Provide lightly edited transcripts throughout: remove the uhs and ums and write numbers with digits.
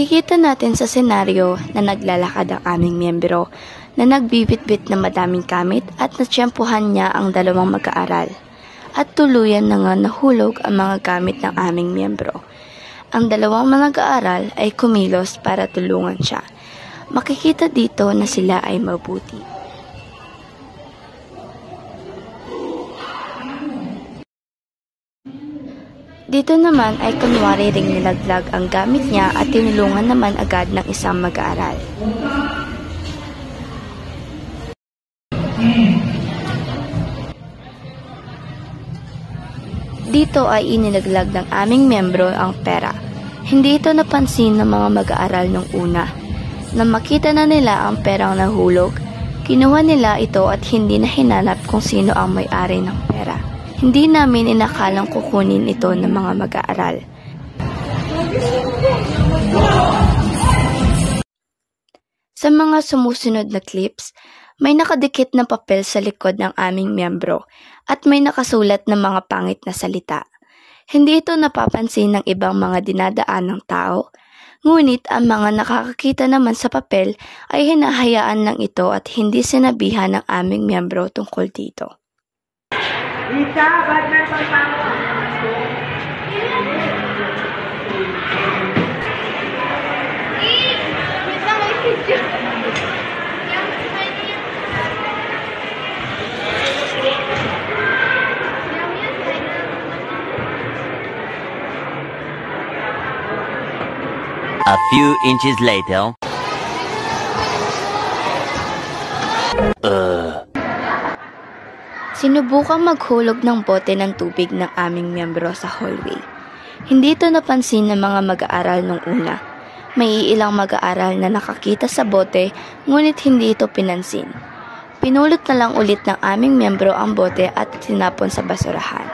Makikita natin sa senaryo na naglalakad ang aming miyembro na nagbibitbit ng madaming gamit at natsyempohan niya ang dalawang mag-aaral. At tuluyan na nga nahulog ang mga gamit ng aming miyembro. Ang dalawang mag-aaral ay kumilos para tulungan siya. Makikita dito na sila ay mabuti. Dito naman ay kunwari ring nilaglag ang gamit niya at tinulungan naman agad ng isang mag-aaral. Dito ay inilaglag ng aming miyembro ang pera. Hindi ito napansin ng mga mag-aaral nung una. Nang makita na nila ang perang nahulog, kinuha nila ito at hindi na hinanap kung sino ang may-ari ng pera. Hindi namin inakalang kukunin ito ng mga mag-aaral. Sa mga sumusunod na clips, may nakadikit na papel sa likod ng aming miyembro at may nakasulat na mga pangit na salita. Hindi ito napapansin ng ibang mga dinadaan ng tao, ngunit ang mga nakakakita naman sa papel ay hinahayaan lang ito at hindi sinabihan ng aming miyembro tungkol dito. Lisa, badminton pa mo. A few inches later. Sinubukang maghulog ng bote ng tubig ng aming miyembro sa hallway. Hindi ito napansin ng mga mag-aaral nung una. May ilang mag-aaral na nakakita sa bote, ngunit hindi ito pinansin. Pinulot na lang ulit ng aming miyembro ang bote at tinapon sa basurahan.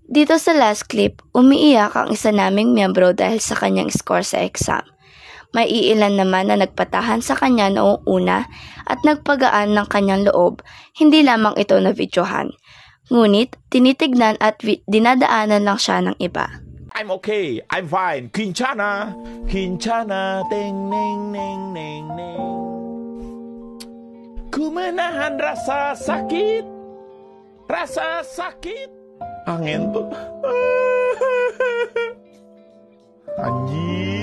Dito sa last clip, umiiyak ang isa naming miyembro dahil sa kanyang score sa exam. May iilan naman na nagpatahan sa kanya noong una at nagpagaan ng kanyang loob, hindi lamang ito na videohan. Ngunit, tinitignan at dinadaanan lang siya ng iba. I'm okay, I'm fine, kinchana, kinchana, ting, ning, ning, ning, ning. Ku menahan rasa sakit, rasa sakit. Angin tuh. Anjing.